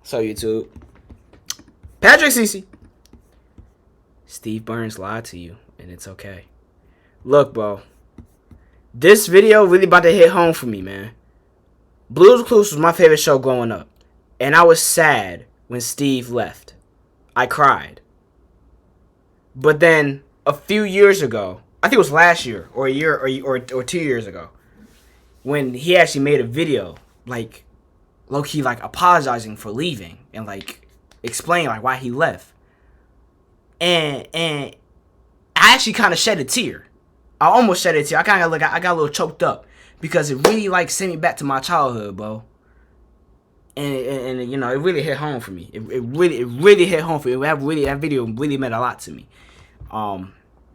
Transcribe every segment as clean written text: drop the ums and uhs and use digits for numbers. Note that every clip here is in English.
So YouTube, Patrick Cece, Steve Burns lied to you, and it's okay. Look, bro, this video really about to hit home for me, man. Blue's Clues was my favorite show growing up, and I was sad when Steve left. I cried. But then a few years ago, I think it was last year or a year or 2 years ago, when he actually made a video like low-key like apologizing for leaving and like explaining like why he left. And I actually kind of shed a tear. I almost shed a tear. I got a little choked up because it really like sent me back to my childhood, bro. And you know, it really hit home for me. It really hit home for me. That video really meant a lot to me.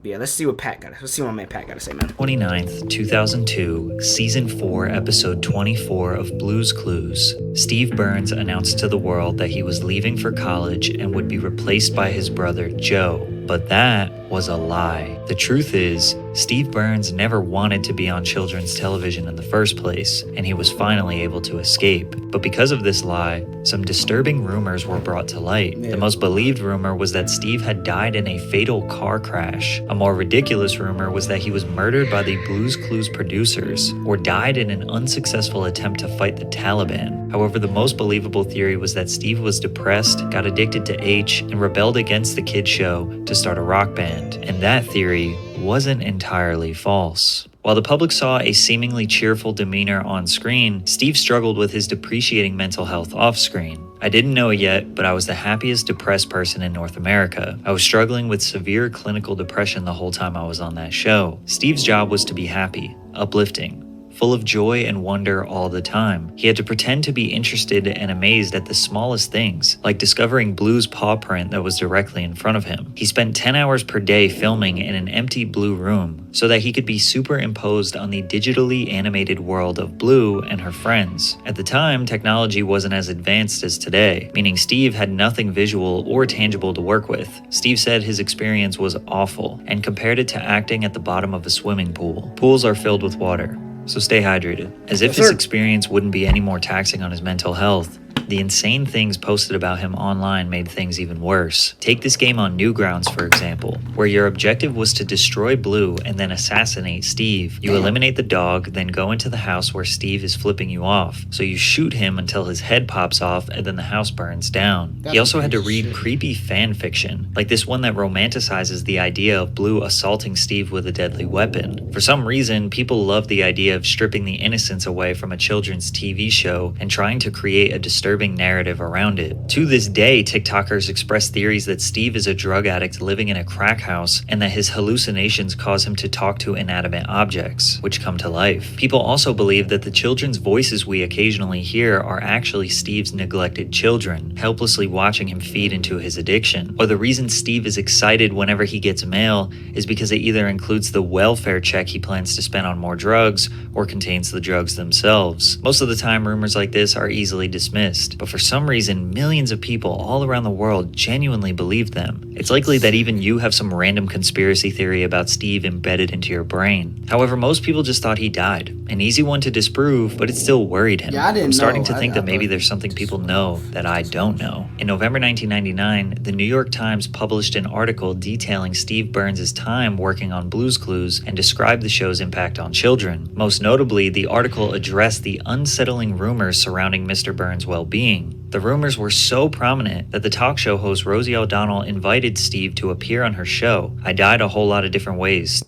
Yeah, let's see what my man Pat got to say, man. 29th, 2002, Season 4, Episode 24 of Blue's Clues. Steve Burns announced to the world that he was leaving for college and would be replaced by his brother, Joe. But that was a lie. The truth is, Steve Burns never wanted to be on children's television in the first place, and he was finally able to escape. But because of this lie, some disturbing rumors were brought to light. Yeah. The most believed rumor was that Steve had died in a fatal car crash. A more ridiculous rumor was that he was murdered by the Blue's Clues producers, or died in an unsuccessful attempt to fight the Taliban. However, the most believable theory was that Steve was depressed, got addicted to H, and rebelled against the kids show to start a rock band. And that theory wasn't entirely false. While the public saw a seemingly cheerful demeanor on screen, Steve struggled with his depreciating mental health off screen. I didn't know it yet, but I was the happiest depressed person in North America. I was struggling with severe clinical depression the whole time I was on that show. Steve's job was to be happy, uplifting, full of joy and wonder all the time. He had to pretend to be interested and amazed at the smallest things, like discovering Blue's paw print that was directly in front of him. He spent 10 hours per day filming in an empty Blue room so that he could be superimposed on the digitally animated world of Blue and her friends. At the time, technology wasn't as advanced as today, meaning Steve had nothing visual or tangible to work with. Steve said his experience was awful and compared it to acting at the bottom of a swimming pool. Pools are filled with water, so stay hydrated. As if his experience wouldn't be any more taxing on his mental health, the insane things posted about him online made things even worse. Take this game on Newgrounds, for example, where your objective was to destroy Blue and then assassinate Steve. You eliminate the dog, then go into the house where Steve is flipping you off. So you shoot him until his head pops off and then the house burns down. He also had to read creepy fan fiction, like this one that romanticizes the idea of Blue assaulting Steve with a deadly weapon. For some reason, people love the idea of stripping the innocence away from a children's TV show and trying to create a disturbing narrative around it. To this day, TikTokers express theories that Steve is a drug addict living in a crack house and that his hallucinations cause him to talk to inanimate objects, which come to life. People also believe that the children's voices we occasionally hear are actually Steve's neglected children, helplessly watching him feed into his addiction. Or the reason Steve is excited whenever he gets mail is because it either includes the welfare check he plans to spend on more drugs or contains the drugs themselves. Most of the time, rumors like this are easily dismissed, but for some reason, millions of people all around the world genuinely believed them. It's likely that even you have some random conspiracy theory about Steve embedded into your brain. However, most people just thought he died. An easy one to disprove, but it still worried him. I'm starting to think that maybe there's something people know that I don't know. In November 1999, the New York Times published an article detailing Steve Burns' time working on Blue's Clues and described the show's impact on children. Most notably, the article addressed the unsettling rumors surrounding Mr. Burns' well-being. The rumors were so prominent that the talk show host Rosie O'Donnell invited Steve to appear on her show. I died a whole lot of different ways.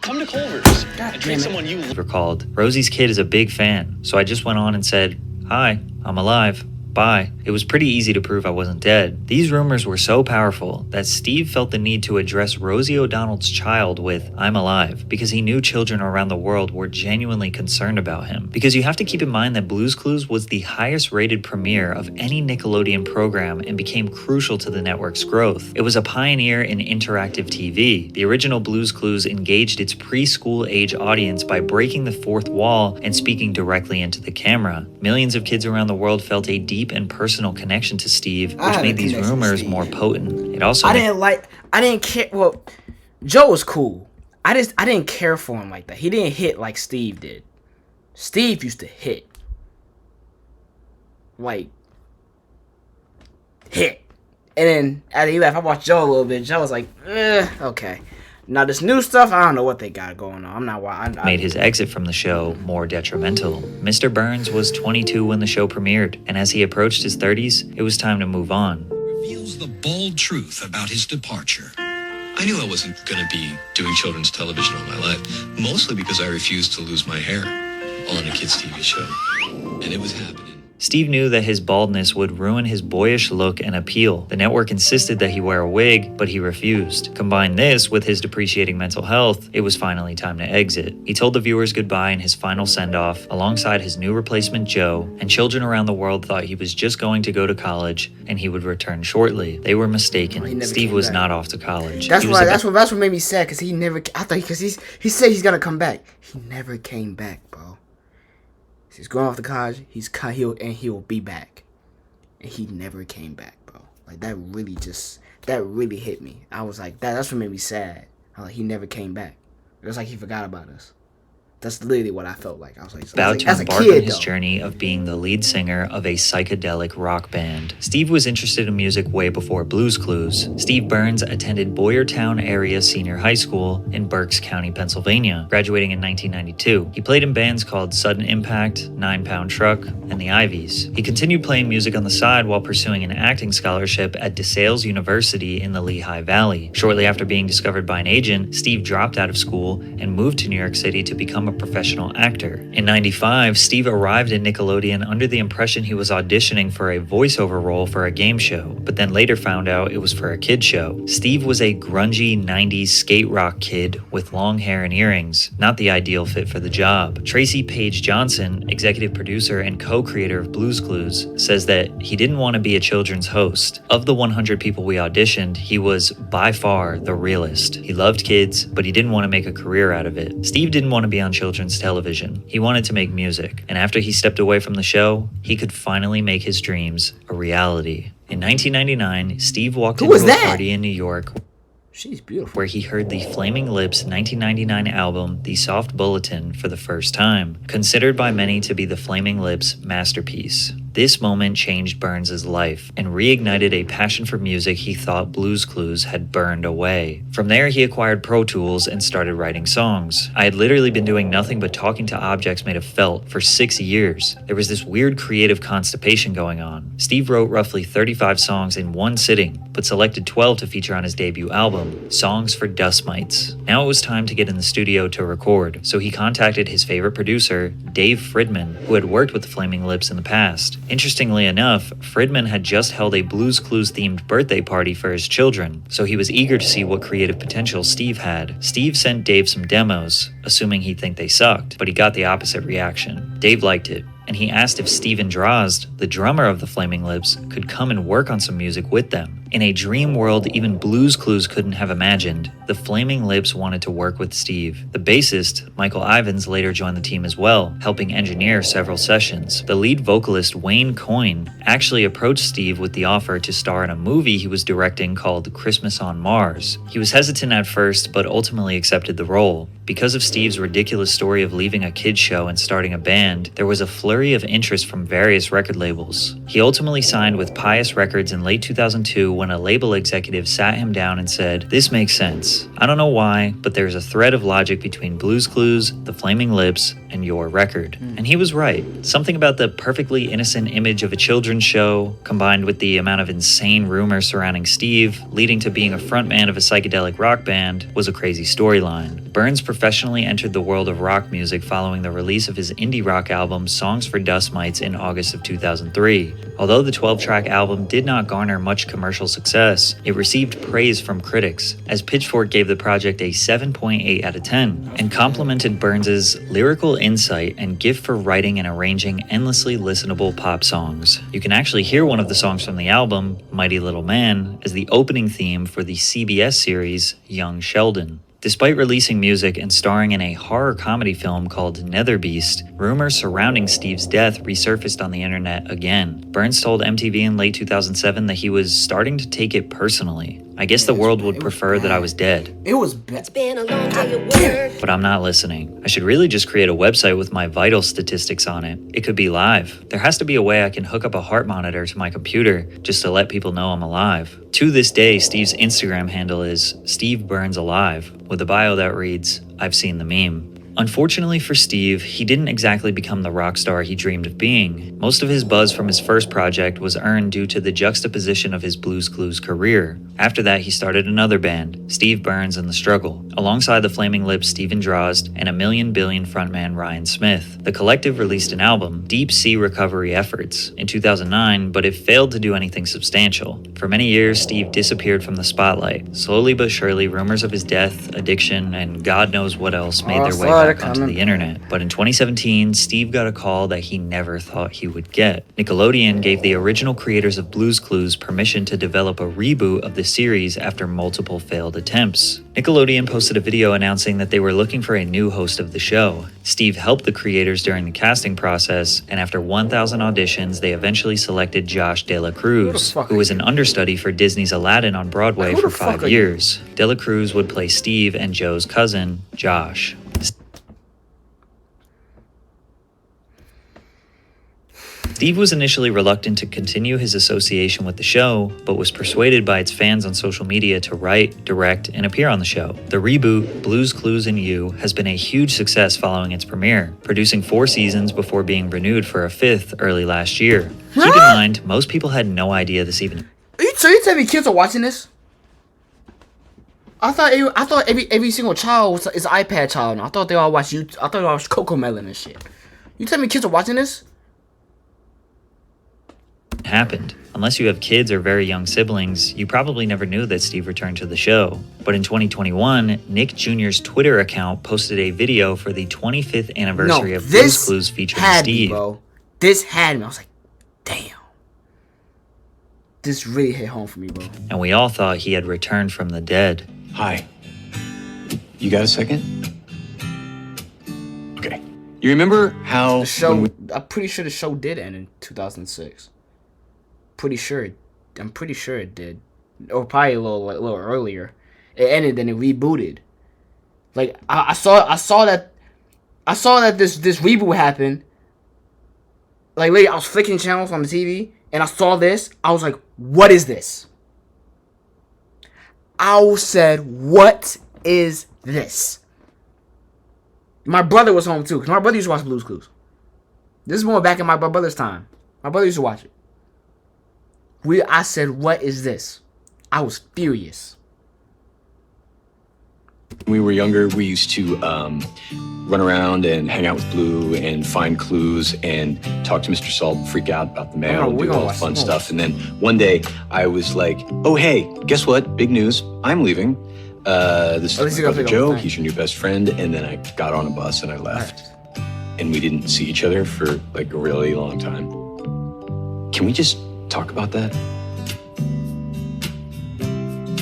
Come to Culver's and treat someone you recalled. Rosie's kid is a big fan, so I just went on and said, "Hi, I'm alive. Bye." It was pretty easy to prove I wasn't dead. These rumors were so powerful that Steve felt the need to address Rosie O'Donnell's child with "I'm alive" because he knew children around the world were genuinely concerned about him. Because you have to keep in mind that Blue's Clues was the highest rated premiere of any Nickelodeon program and became crucial to the network's growth. It was a pioneer in interactive TV. The original Blue's Clues engaged its preschool age audience by breaking the fourth wall and speaking directly into the camera. Millions of kids around the world felt a deep and personal connection to Steve, which made these rumors more potent. It also I didn't care. Well, Joe was cool. I didn't care for him like that. He didn't hit like Steve did. Steve used to hit. Like, And then after he left, I watched Joe a little bit. Joe was like, okay. Now this new stuff, I don't know what they got going on. I'm not made his exit from the show more detrimental. Mr. Burns was 22 when the show premiered, and as he approached his 30s, it was time to move on. Reveals the bald truth about his departure. I knew I wasn't going to be doing children's television all my life, mostly because I refused to lose my hair on a kid's TV show. And it was happening. Steve knew that his baldness would ruin his boyish look and appeal. The network insisted that he wear a wig, but he refused. Combine this with his depreciating mental health, it was finally time to exit. He told the viewers goodbye in his final send-off, alongside his new replacement Joe, and children around the world thought he was just going to go to college and he would return shortly. They were mistaken. Steve was not off to college. That's what made me sad, because he never, I thought, because he said he's gonna come back. He never came back, bro. He's going off to college. He'll be back, and he never came back, bro. Like that really hit me. I was like, that's what made me sad. He never came back. It was like he forgot about us. That's literally what I felt like. I was like, about to embark on his journey of being the lead singer of a psychedelic rock band. Steve was interested in music way before Blues Clues. Steve Burns attended Boyertown Area Senior High School in Berks County, Pennsylvania, graduating in 1992. He played in bands called Sudden Impact, 9 Pound Truck, and the Ivies. He continued playing music on the side while pursuing an acting scholarship at DeSales University in the Lehigh Valley. Shortly after being discovered by an agent, Steve dropped out of school and moved to New York City to become a professional actor. In '95, Steve arrived at Nickelodeon under the impression he was auditioning for a voiceover role for a game show, but then later found out it was for a kid show. Steve was a grungy 90s skate rock kid with long hair and earrings, not the ideal fit for the job. Tracy Page Johnson, executive producer and co-creator of Blues Clues, says that he didn't want to be a children's host. Of the 100 people we auditioned, he was by far the realest. He loved kids, but he didn't want to make a career out of it. Steve didn't want to be on children's television. He wanted to make music, and after he stepped away from the show, he could finally make his dreams a reality. In 1999, Steve walked into a party in New York. She's beautiful. Where he heard the Flaming Lips 1999 album, The Soft Bulletin, for the first time, considered by many to be the Flaming Lips' masterpiece. This moment changed Burns' life and reignited a passion for music he thought Blues Clues had burned away. From there, he acquired Pro Tools and started writing songs. I had literally been doing nothing but talking to objects made of felt for 6 years. There was this weird creative constipation going on. Steve wrote roughly 35 songs in one sitting, but selected 12 to feature on his debut album, Songs for Dust Mites. Now it was time to get in the studio to record, so he contacted his favorite producer, Dave Fridman, who had worked with the Flaming Lips in the past. Interestingly enough, Fridman had just held a Blues Clues themed birthday party for his children, so he was eager to see what creative potential Steve had. Steve sent Dave some demos, assuming he'd think they sucked, but he got the opposite reaction. Dave liked it, and he asked if Steven Drozd, the drummer of the Flaming Lips, could come and work on some music with them. In a dream world even Blues Clues couldn't have imagined, the Flaming Lips wanted to work with Steve. The bassist, Michael Ivins, later joined the team as well, helping engineer several sessions. The lead vocalist, Wayne Coyne, actually approached Steve with the offer to star in a movie he was directing called Christmas on Mars. He was hesitant at first, but ultimately accepted the role. Because of Steve's ridiculous story of leaving a kids show and starting a band, there was a flurry of interest from various record labels. He ultimately signed with Pious Records in late 2002 when a label executive sat him down and said, "This makes sense. I don't know why, but there's a thread of logic between Blues Clues, the Flaming Lips, and your record." And he was right. Something about the perfectly innocent image of a children's show, combined with the amount of insane rumors surrounding Steve, leading to being a frontman of a psychedelic rock band, was a crazy storyline. Burns professionally entered the world of rock music following the release of his indie rock album Songs for Dust Mites in August of 2003. Although the 12-track album did not garner much commercial success, it received praise from critics, as Pitchfork gave the project a 7.8 out of 10, and complimented Burns' lyrical insight and gift for writing and arranging endlessly listenable pop songs. You can actually hear one of the songs from the album, Mighty Little Man, as the opening theme for the CBS series Young Sheldon. Despite releasing music and starring in a horror comedy film called Netherbeast, rumors surrounding Steve's death resurfaced on the internet again. Burns told MTV in late 2007 that he was starting to take it personally. I guess the world would prefer that I was dead. It was bad. It's been a long day at work. But I'm not listening. I should really just create a website with my vital statistics on it. It could be live. There has to be a way I can hook up a heart monitor to my computer just to let people know I'm alive. To this day, Steve's Instagram handle is Steve Burns Alive, with a bio that reads, "I've seen the meme." Unfortunately for Steve, he didn't exactly become the rock star he dreamed of being. Most of his buzz from his first project was earned due to the juxtaposition of his Blues Clues career. After that, he started another band, Steve Burns and the Struggle, alongside the Flaming Lips Steven Drozd and a Million Billion frontman Ryan Smith. The collective released an album, Deep Sea Recovery Efforts, in 2009, but it failed to do anything substantial. For many years, Steve disappeared from the spotlight. Slowly but surely, rumors of his death, addiction, and God knows what else made their way back onto the internet. But in 2017, Steve got a call that he never thought he would get. Nickelodeon gave the original creators of Blues Clues permission to develop a reboot of the series after multiple failed attempts. Nickelodeon posted a video announcing that they were looking for a new host of the show. Steve helped the creators during the casting process, and after 1,000 auditions, they eventually selected Josh De La Cruz, who was an understudy for Disney's Aladdin on Broadway for 5 years. De La Cruz would play Steve and Joe's cousin, Josh. Steve was initially reluctant to continue his association with the show, but was persuaded by its fans on social media to write, direct, and appear on the show. The reboot, Blues Clues and You, has been a huge success following its premiere, producing 4 seasons before being renewed for a 5th early last year. Keep in mind, most people had no idea this even... So you tell me kids are watching this? I thought every single child is an iPad child now. I thought they all watch YouTube. I thought they all watch Coco Melon and shit. You tell me kids are watching this? Happened. Unless you have kids or very young siblings, you probably never knew that Steve returned to the show. But in 2021, Nick Jr.'s Twitter account posted a video for the 25th anniversary of Blues Clues featuring Steve. This had me. I was like, damn. This really hit home for me, bro. And we all thought he had returned from the dead. Hi. You got a second? Okay. You remember how the show? I'm pretty sure the show did end in 2006. I'm pretty sure it did, or probably a little earlier. It ended, then it rebooted. Like I saw that this reboot happened. Like literally, I was flicking channels on the TV and I saw this. I was like, "What is this?" I said, "What is this?" My brother was home too, because my brother used to watch Blues Clues. This is more back in my brother's time. My brother used to watch it. I said, "What is this?" I was furious. When we were younger, we used to run around and hang out with Blue and find clues and talk to Mr. Salt, freak out about the mail, and do all the fun stuff. And then one day I was like, "Oh, hey, guess what? Big news. I'm leaving. This is my brother Joe. He's your new best friend." And then I got on a bus and I left. And we didn't see each other for like a really long time. Can we just talk about that?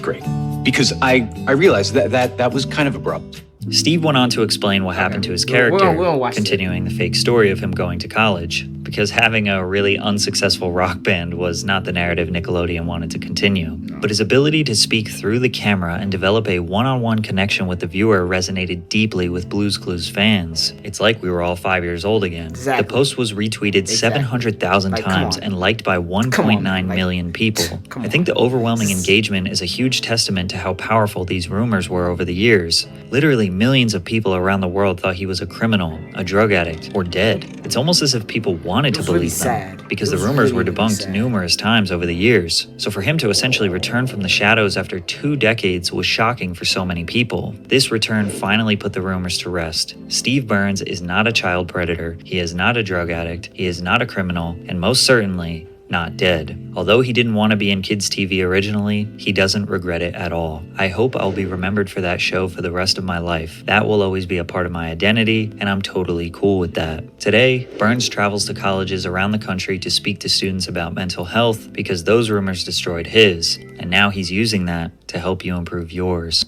Great. Because I realized that was kind of abrupt. Steve went on to explain what happened to his character, continuing the fake story of him going to college, because having a really unsuccessful rock band was not the narrative Nickelodeon wanted to continue. But his ability to speak through the camera and develop a one-on-one connection with the viewer resonated deeply with Blues Clues fans. It's like we were all 5 years old again. Exactly. The post was retweeted 700,000 times and liked by 1.9 million people. I think the overwhelming engagement is a huge testament to how powerful these rumors were over the years. Literally millions of people around the world thought he was a criminal, a drug addict, or dead. It's almost as if people wanted to believe them, because the rumors were debunked numerous times over the years. So for him to essentially return from the shadows after 2 decades was shocking for so many people. This return finally put the rumors to rest. Steve Burns is not a child predator, he is not a drug addict, he is not a criminal, and most certainly not dead. Although he didn't want to be in kids' TV originally, he doesn't regret it at all. I hope I'll be remembered for that show for the rest of my life. That will always be a part of my identity, and I'm totally cool with that. Today, Burns travels to colleges around the country to speak to students about mental health because those rumors destroyed his, and now he's using that to help you improve yours.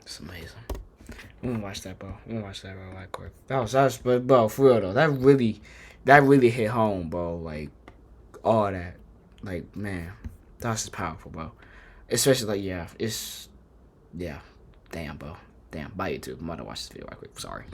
It's amazing. I'm gonna watch that, bro. Like quick. But bro, for real though, that really hit home, bro. Like all that, like man, that's just powerful, bro. Especially like yeah. Damn, bro. Damn, bye YouTube. I'm about to watch this video right quick. Sorry.